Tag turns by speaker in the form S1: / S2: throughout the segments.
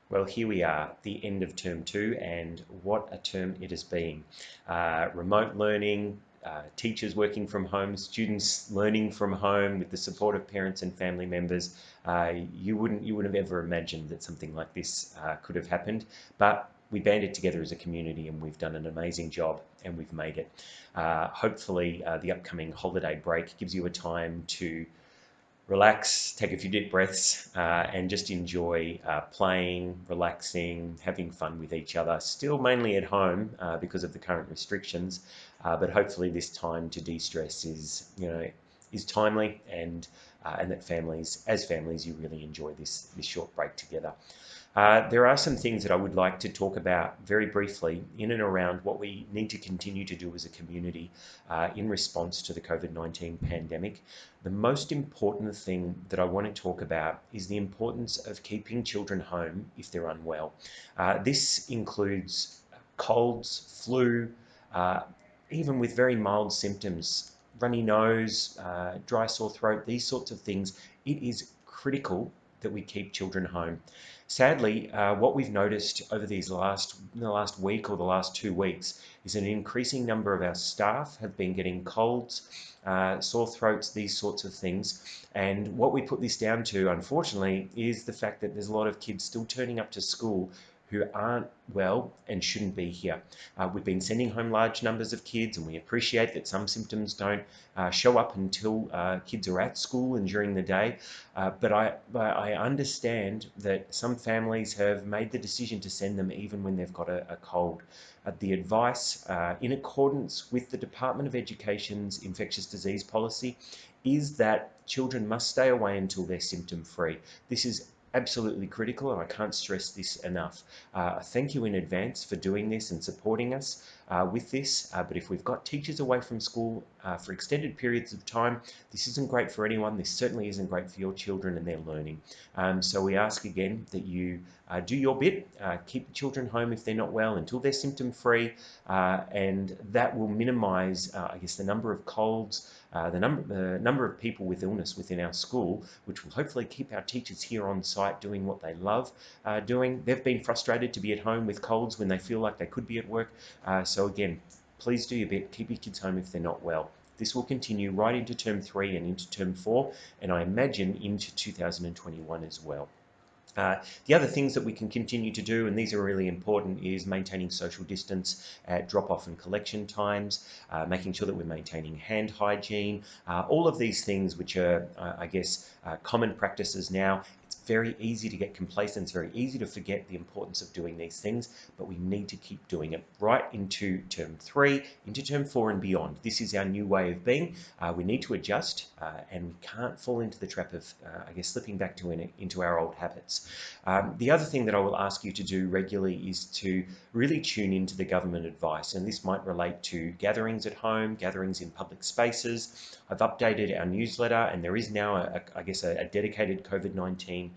S1: Well, here we are, the end of term two, and what a term it has been. Remote learning, teachers working from home, students learning from home with the support of parents and family members. You wouldn't have ever imagined that something like this could have happened, but we banded together as a community and we've done an amazing job and we've made it. Hopefully, the upcoming holiday break gives you a time to relax, take a few deep breaths, and just enjoy playing, relaxing, having fun with each other. Still mainly at home because of the current restrictions, but hopefully this time to de-stress is timely and that as families, you really enjoy this short break together. There are some things that I would like to talk about very briefly in and around what we need to continue to do as a community in response to the COVID-19 pandemic. The most important thing that I want to talk about is the importance of keeping children home if they're unwell. This includes colds, flu, uh, even with very mild symptoms, runny nose, dry sore throat, these sorts of things. It is critical that we keep children home. Sadly, what we've noticed over the last week or the last 2 weeks is an increasing number of our staff have been getting colds, sore throats, these sorts of things. And what we put this down to, unfortunately, is the fact that there's a lot of kids still turning up to school who aren't well and shouldn't be here. We've been sending home large numbers of kids, and we appreciate that some symptoms don't show up until kids are at school and during the day. But I understand that some families have made the decision to send them even when they've got a cold. The advice, in accordance with the Department of Education's infectious disease policy, is that children must stay away until they're symptom free. This is absolutely critical, and I can't stress this enough. Thank you in advance for doing this and supporting us with this. But if we've got teachers away from school for extended periods of time, this isn't great for anyone. This certainly isn't great for your children and their learning. So we ask again that you do your bit, keep the children home if they're not well until they're symptom free, and that will minimise, I guess, the number of colds, the number of people with illness within our school, which will hopefully keep our teachers here on site doing what they love doing. They've been frustrated to be at home with colds when they feel like they could be at work. So again, please do your bit, keep your kids home if they're not well. This will continue right into term three and into term four, and I imagine into 2021 as well. The other things that we can continue to do, and these are really important, is maintaining social distance at drop-off and collection times, making sure that we're maintaining hand hygiene, all of these things which are, I guess, common practices now. It's very easy to get complacent, it's very easy to forget the importance of doing these things, but we need to keep doing it right into term three, into term four and beyond. This is our new way of being. We need to adjust, and we can't fall into the trap of, I guess, slipping back into our old habits. The other thing that I will ask you to do regularly is to really tune into the government advice, and this might relate to gatherings at home, gatherings in public spaces. I've updated our newsletter, and there is now, I guess, a dedicated COVID-19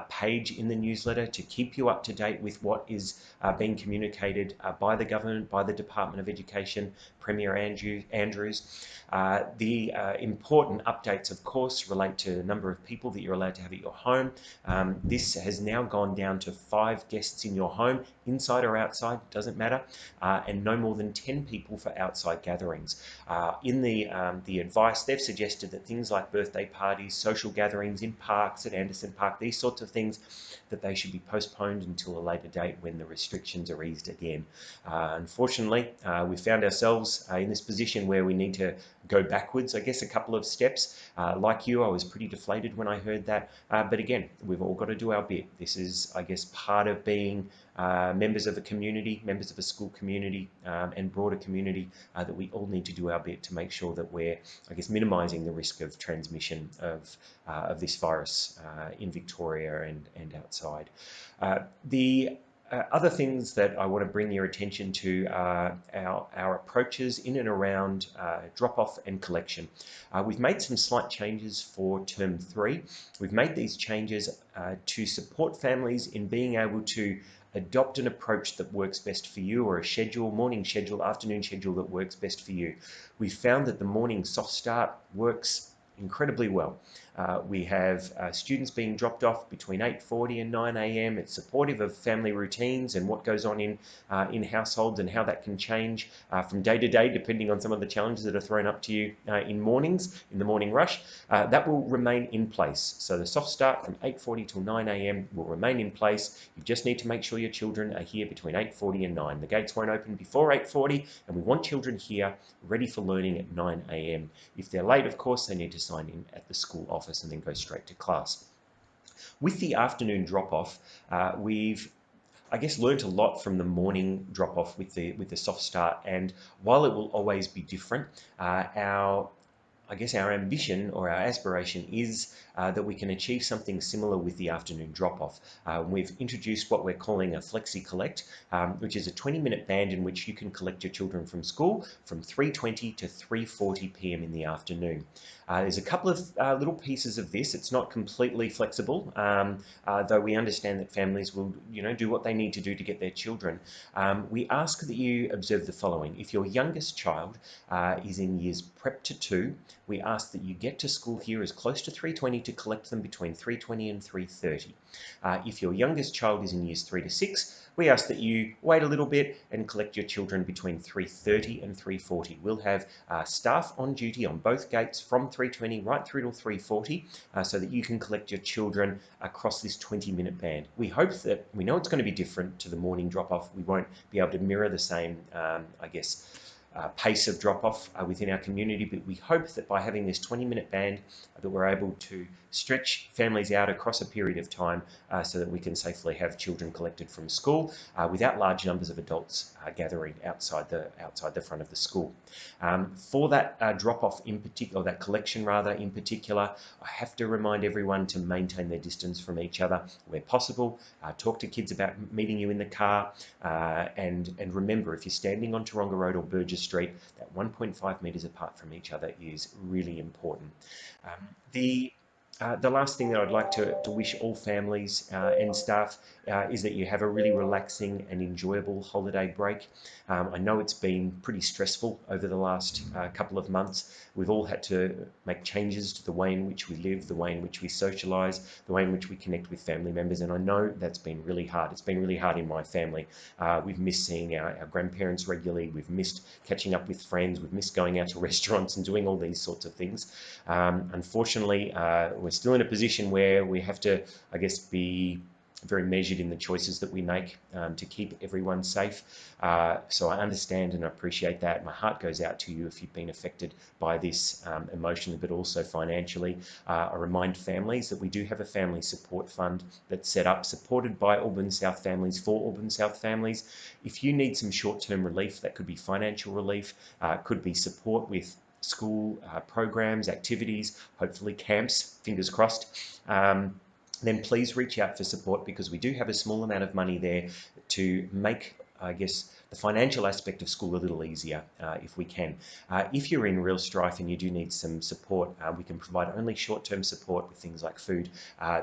S1: page in the newsletter to keep you up to date with what is being communicated by the government, by the Department of Education, Premier Andrews. The important updates, of course, relate to the number of people that you're allowed to have at your home. This has now gone down to 5 guests in your home, inside or outside, doesn't matter, and no more than 10 people for outside gatherings. In the advice, they've suggested that things like birthday parties, social gatherings in parks at Anderson Park, these sorts of things, that they should be postponed until a later date when the restrictions are eased again. Unfortunately, we found ourselves in this position where we need to go backwards, I guess, a couple of steps. Like you, I was pretty deflated when I heard that. But again, we've all got to do our bit. This is, I guess, part of being members of a community, members of a school community, and broader community, that we all need to do our bit to make sure that we're, I guess, minimising the risk of transmission of this virus in Victoria and outside. The other things that I want to bring your attention to are our approaches in and around drop-off and collection. We've made some slight changes for term three. We've made these changes to support families in being able to adopt an approach that works best for you, or a schedule, morning schedule, afternoon schedule that works best for you. We've found that the morning soft start works incredibly well. We have students being dropped off between 8:40 and 9 a.m. It's supportive of family routines and what goes on in households and how that can change from day to day depending on some of the challenges that are thrown up to you in mornings, in the morning rush. That will remain in place. So the soft start from 8:40 till 9 a.m. will remain in place. You just need to make sure your children are here between 8:40 and 9. The gates won't open before 8:40, and we want children here ready for learning at 9 a.m. If they're late, of course, they need to sign in at the school office and then go straight to class. With the afternoon drop-off, we've I guess learnt a lot from the morning drop-off with the soft start, and while it will always be different, our ambition or our aspiration is that we can achieve something similar with the afternoon drop-off. We've introduced what we're calling a Flexi Collect, which is a 20-minute band in which you can collect your children from school from 3:20 to 3:40 p.m. in the afternoon. There's a couple of little pieces of this. It's not completely flexible, though we understand that families will, do what they need to do to get their children. We ask that you observe the following. If your youngest child is in years prep to 2, we ask that you get to school here as close to 3:20 to collect them between 3:20 and 3:30. If your youngest child is in years 3 to 6, we ask that you wait a little bit and collect your children between 3:30 and 3:40. We'll have staff on duty on both gates from 3:20 right through till 3:40 so that you can collect your children across this 20-minute band. We know it's going to be different to the morning drop-off. We won't be able to mirror the same, pace of drop-off within our community, but we hope that by having this 20-minute band that we're able to stretch families out across a period of time so that we can safely have children collected from school without large numbers of adults gathering outside the front of the school. For that drop-off in particular, that collection rather in particular, I have to remind everyone to maintain their distance from each other where possible. Talk to kids about meeting you in the car, and remember, if you're standing on Taronga Road or Burgess Street, that 1.5 metres apart from each other is really important. The last thing that I'd like to wish all families and staff is that you have a really relaxing and enjoyable holiday break. I know it's been pretty stressful over the last couple of months. We've all had to make changes to the way in which we live, the way in which we socialise, the way in which we connect with family members, and I know that's been really hard. It's been really hard in my family. We've missed seeing our grandparents regularly, we've missed catching up with friends, we've missed going out to restaurants and doing all these sorts of things. Unfortunately, we're still in a position where we have to, I guess, be very measured in the choices that we make to keep everyone safe. So I understand and appreciate that. My heart goes out to you if you've been affected by this emotionally, but also financially. I remind families that we do have a family support fund that's set up, supported by Auburn South families for Auburn South families. If you need some short-term relief, that could be financial relief, could be support with school programs, activities, hopefully camps, fingers crossed, then please reach out for support, because we do have a small amount of money there to make, I guess, the financial aspect of school a little easier if we can. If you're in real strife and you do need some support, we can provide only short-term support with things like food,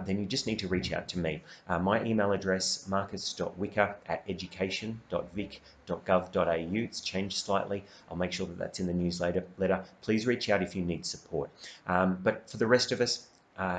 S1: then you just need to reach out to me. My email address, marcus.wicker@education.vic.gov.au. It's changed slightly. I'll make sure that that's in the newsletter. Please reach out if you need support. But for the rest of us,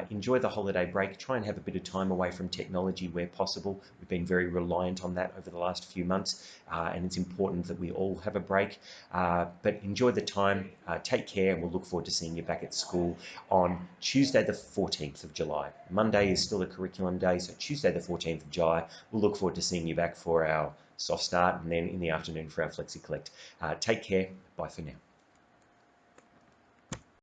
S1: enjoy the holiday break. Try and have a bit of time away from technology where possible. We've been very reliant on that over the last few months, and it's important that we all have a break. But enjoy the time, take care, and we'll look forward to seeing you back at school on Tuesday the 14th of July. Monday is still a curriculum day, so Tuesday the 14th of July, we'll look forward to seeing you back for our soft start, and then in the afternoon for our Flexi Collect. Take care. Bye for now.